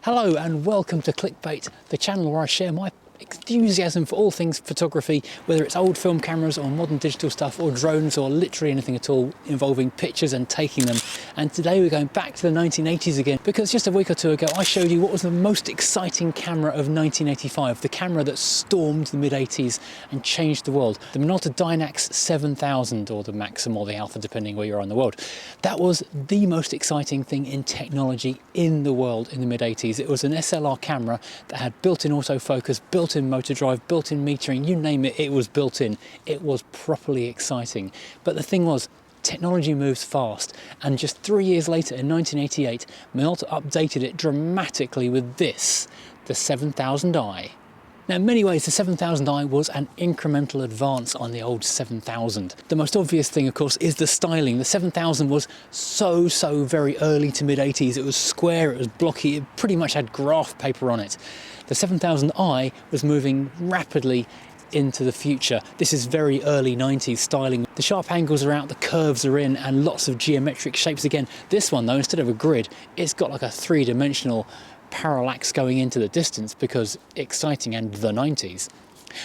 Hello and welcome to Clickbait, the channel where I share my enthusiasm for all things photography, whether it's old film cameras or modern digital stuff or drones or literally anything at all involving pictures and taking them. And today we're going back to the 1980s again, because just a week or two ago I showed you what was the most exciting camera of 1985, the camera that stormed the mid-80s and changed the world, the Minolta Dynax 7000, or the Maxxum or the Alpha, depending where you are in the world. That was the most exciting thing in technology in the world in the mid-80s. It was an SLR camera that had built-in autofocus, built-in motor drive, built-in metering, you name it, it was built in. It was properly exciting. But the thing was, technology moves fast, and just 3 years later in 1988, Minolta updated it dramatically with this, the 7000i. Now, in many ways, the 7000i was an incremental advance on the old 7000. The most obvious thing, of course, is the styling. The 7000 was so very early to mid-80s. It was square, it was blocky, it pretty much had graph paper on it. The 7000i was moving rapidly into the future. This is very early 90s styling. The sharp angles are out, the curves are in, and lots of geometric shapes again. This one, though, instead of a grid, it's got like a three-dimensional parallax going into the distance, because exciting and the 90s.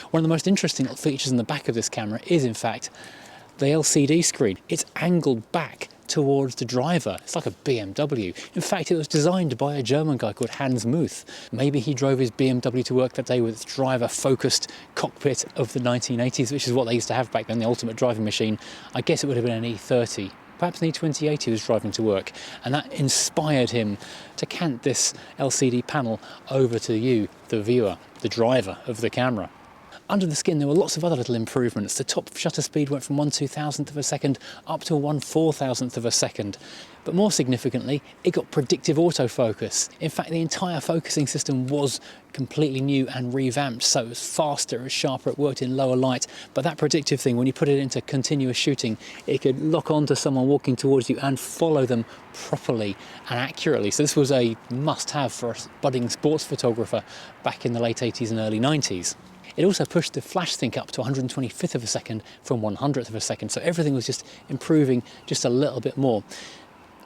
One of the most interesting features in the back of this camera is, in fact, the LCD screen. It's angled back towards the driver. It's like a BMW. In fact, it was designed by a German guy called Hans Muth. Maybe he drove his BMW to work that day with its driver-focused cockpit of the 1980s, which is what they used to have back then, the ultimate driving machine. I guess it would have been an E30. Perhaps an E2080 he was driving to work, and that inspired him to cant this LCD panel over to you, the viewer, the driver of the camera. Under the skin, there were lots of other little improvements. The top shutter speed went from 1/2000th of a second up to 1/4000th of a second. But more significantly, it got predictive autofocus. In fact, the entire focusing system was completely new and revamped, so it was faster, it was sharper, it worked in lower light. But that predictive thing, when you put it into continuous shooting, it could lock onto someone walking towards you and follow them properly and accurately. So this was a must-have for a budding sports photographer back in the late 80s and early 90s. It also pushed the flash sync up to 125th of a second from 100th of a second, so everything was just improving just a little bit more.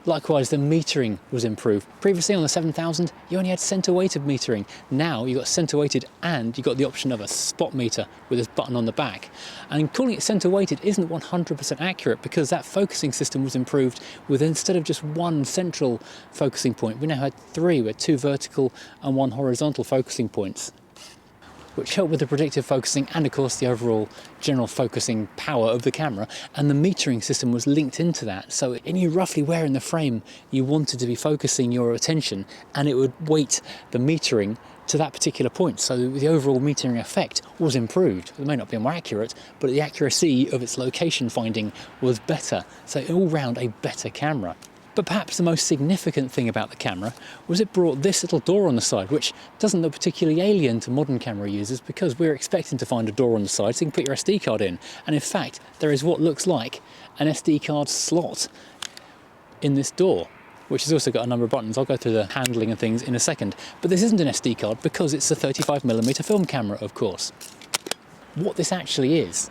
Likewise, the metering was improved. Previously on the 7000, you only had center-weighted metering. Now you got center-weighted and you got the option of a spot meter with this button on the back. And calling it center-weighted isn't 100% accurate, because that focusing system was improved with, instead of just one central focusing point, we now had three, with two vertical and one horizontal focusing points, which helped with the predictive focusing and, of course, the overall general focusing power of the camera. And the metering system was linked into that, so it knew roughly where in the frame you wanted to be focusing your attention, and it would weight the metering to that particular point. So the overall metering effect was improved. It may not be more accurate, but the accuracy of its location finding was better. So all round a better camera. But perhaps the most significant thing about the camera was it brought this little door on the side, which doesn't look particularly alien to modern camera users, because we're expecting to find a door on the side so you can put your SD card in. And in fact, there is what looks like an SD card slot in this door, which has also got a number of buttons. I'll go through the handling and things in a second. But this isn't an SD card, because it's a 35mm film camera, of course. What this actually is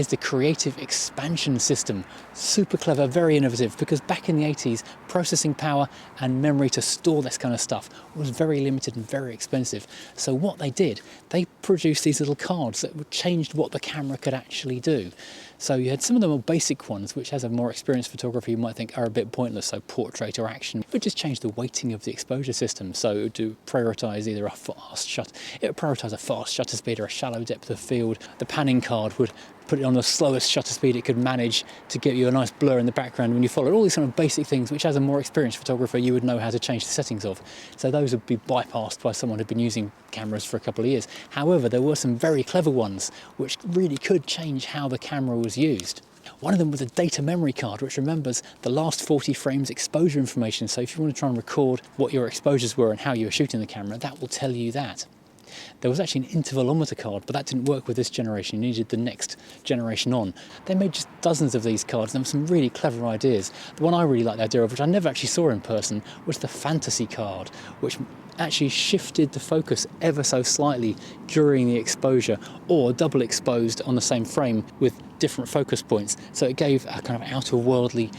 the creative expansion system. Super clever, very innovative, because back in the 80s, processing power and memory to store this kind of stuff was very limited and very expensive. So what they did, they produced these little cards that changed what the camera could actually do. So you had some of the more basic ones, which as a more experienced photographer you might think are a bit pointless, so portrait or action. It would just change the weighting of the exposure system, so it would prioritise either a fast shutter speed or a shallow depth of field. The panning card would put it on the slowest shutter speed it could manage to give you a nice blur in the background when you followed. All these kind of basic things which, as a more experienced photographer, you would know how to change the settings of. So those would be bypassed by someone who'd been using cameras for a couple of years. However, there were some very clever ones which really could change how the camera was used. One of them was a data memory card, which remembers the last 40 frames exposure information. So if you want to try and record what your exposures were and how you were shooting the camera, that will tell you that. There was actually an intervalometer card, but that didn't work with this generation. You needed the next generation on. They made just dozens of these cards, and there were some really clever ideas. The one I really liked the idea of, which I never actually saw in person, was the fantasy card, which actually shifted the focus ever so slightly during the exposure, or double exposed on the same frame with different focus points. So it gave a kind of outer worldly,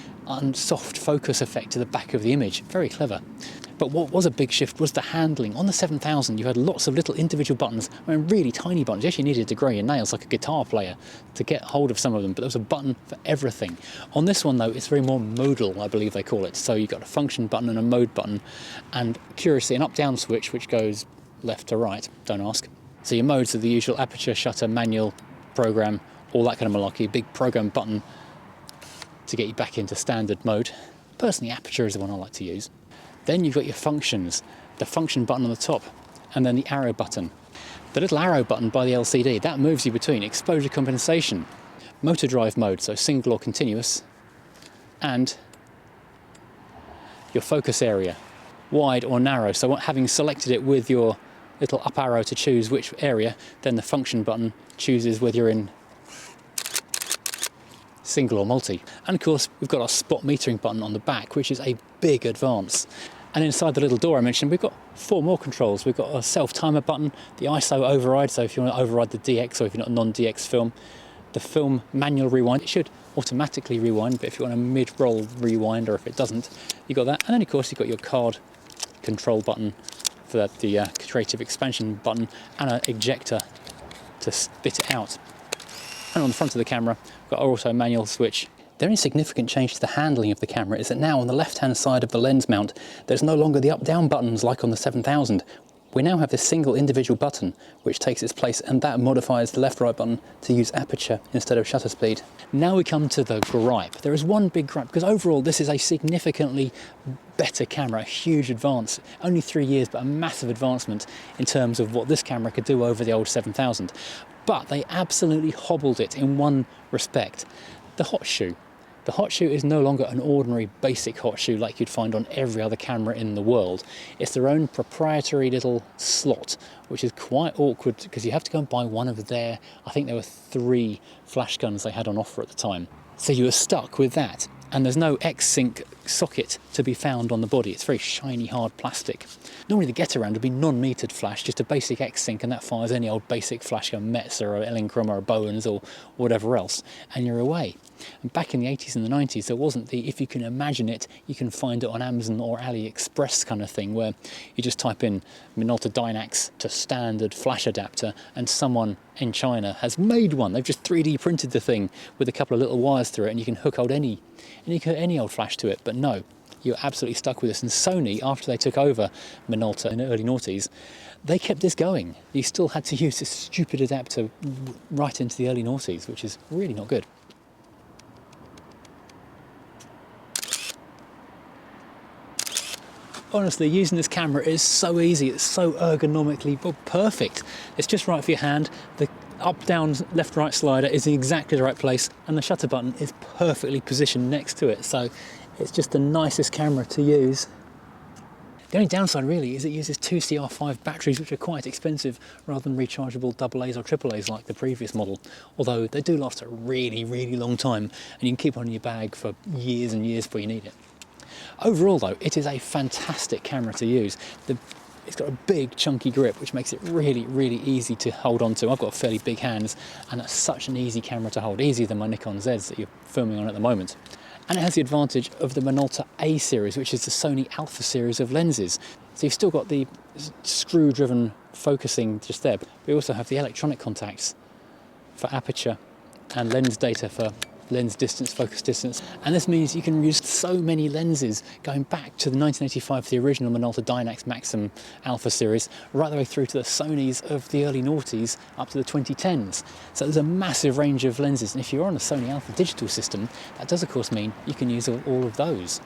soft focus effect to the back of the image. Very clever. But what was a big shift was the handling. On the 7000, you had lots of little individual buttons, I mean, really tiny buttons. You actually needed to grow your nails like a guitar player to get hold of some of them, but there was a button for everything. On this one, though, it's very more modal, I believe they call it. So you've got a function button and a mode button, and curiously, an up-down switch, which goes left to right, don't ask. So your modes are the usual aperture, shutter, manual, program, all that kind of malarkey. Big program button to get you back into standard mode. Personally, aperture is the one I like to use. Then you've got your functions, the function button on the top, and then the arrow button. The little arrow button by the LCD, that moves you between exposure compensation, motor drive mode, so single or continuous, and your focus area, wide or narrow. So having selected it with your little up arrow to choose which area, then the function button chooses whether you're in single or multi. And of course, we've got our spot metering button on the back, which is a big advance. And inside the little door I mentioned, we've got 4 more controls. We've got a self-timer button, the ISO override, so if you want to override the DX or if you're not a non-DX film, the film manual rewind, it should automatically rewind, but if you want a mid-roll rewind or if it doesn't, you've got that. And then of course you've got your card control button for that, the creative expansion button, and an ejector to spit it out. And on the front of the camera, we've got our auto manual switch. The only significant change to the handling of the camera is that now on the left-hand side of the lens mount, there's no longer the up-down buttons like on the 7000. We now have this single individual button which takes its place, and that modifies the left-right button to use aperture instead of shutter speed. Now we come to the gripe. There is one big gripe, because overall this is a significantly better camera, a huge advance. Only 3 years, but a massive advancement in terms of what this camera could do over the old 7000. But they absolutely hobbled it in one respect. The hot shoe. The hot shoe is no longer an ordinary basic hot shoe like you'd find on every other camera in the world. It's their own proprietary little slot, which is quite awkward because you have to go and buy one of their, I think there were 3 flash guns they had on offer at the time. So you were stuck with that. And there's no X-Sync socket to be found on the body. It's very shiny, hard plastic. Normally the get-around would be non-metered flash, just a basic X-Sync, and that fires any old basic flash gun, Metz or Elinchrom or a Bowens or whatever else, and you're away. And back in the 80s and the 90s, there wasn't the, if you can imagine it, you can find it on Amazon or AliExpress kind of thing, where you just type in Minolta Dynax to standard flash adapter, and someone in China has made one. They've just 3D printed the thing with a couple of little wires through it, and you can hook any old flash to it. But no, you're absolutely stuck with this. And Sony, after they took over Minolta in the early noughties, they kept this going. You still had to use this stupid adapter right into the early noughties, which is really not good. Honestly, using this camera is so easy, it's so ergonomically perfect. It's just right for your hand. The up, down, left, right slider is in exactly the right place, and the shutter button is perfectly positioned next to it. So it's just the nicest camera to use. The only downside really is it uses 2 CR5 batteries, which are quite expensive, rather than rechargeable AA's or AAA's like the previous model. Although they do last a really, really long time, and you can keep one in your bag for years and years before you need it. Overall though, it is a fantastic camera to use. It's got a big chunky grip, which makes it really, really easy to hold on to. I've got fairly big hands, and that's such an easy camera to hold, easier than my Nikon Zs that you're filming on at the moment. And it has the advantage of the Minolta A series, which is the Sony Alpha series of lenses. So you've still got the screw-driven focusing just there, but we also have the electronic contacts for aperture and lens data for lens distance, focus distance, and this means you can use so many lenses going back to the 1985, the original Minolta Dynax Maxxum Alpha series, right the way through to the Sonys of the early noughties up to the 2010s. So there's a massive range of lenses, and if you're on a Sony Alpha digital system, that does of course mean you can use all of those.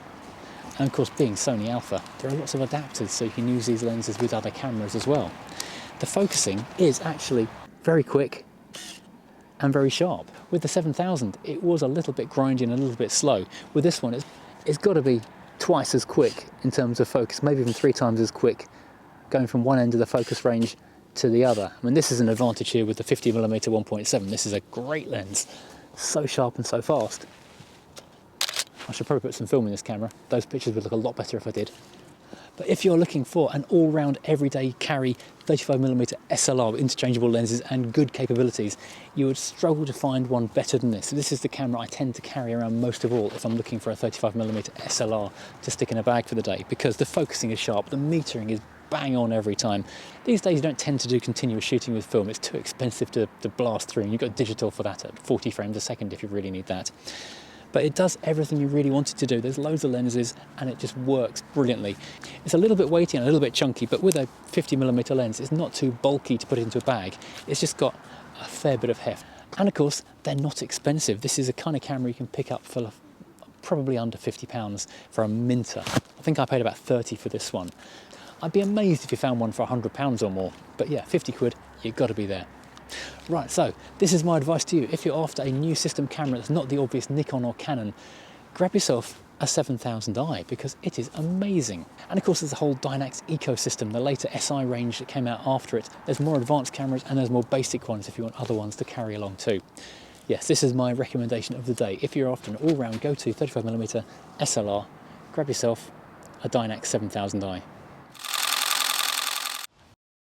And of course, being Sony Alpha, there are lots of adapters, so you can use these lenses with other cameras as well. The focusing is actually very quick and very sharp. With the 7000, it was a little bit grindy and a little bit slow. With this one, it's got to be twice as quick in terms of focus, maybe even 3 times as quick, going from one end of the focus range to the other. I mean, this is an advantage here with the 50mm 1.7. This is a great lens, so sharp and so fast. I should probably put some film in this camera. Those pictures would look a lot better if I did. But if you're looking for an all-round everyday carry 35mm SLR with interchangeable lenses and good capabilities, you would struggle to find one better than this. So this is the camera I tend to carry around most of all if I'm looking for a 35mm SLR to stick in a bag for the day, because the focusing is sharp, the metering is bang on every time. These days you don't tend to do continuous shooting with film, it's too expensive to blast through, and you've got digital for that at 40 frames a second if you really need that. But it does everything you really want it to do. There's loads of lenses and it just works brilliantly. It's a little bit weighty and a little bit chunky, but with a 50mm lens, it's not too bulky to put into a bag. It's just got a fair bit of heft. And of course, they're not expensive. This is a kind of camera you can pick up for probably under £50 for a minter. I think I paid about 30 for this one. I'd be amazed if you found one for £100 or more. But yeah, 50 quid, you've got to be there. Right, so this is my advice to you. If you're after a new system camera that's not the obvious Nikon or Canon, grab yourself a 7000i because it is amazing. And of course there's the whole Dynax ecosystem, the later SI range that came out after it. There's more advanced cameras and there's more basic ones if you want other ones to carry along too. Yes, this is my recommendation of the day. If you're after an all-round go-to 35mm SLR, grab yourself a Dynax 7000i.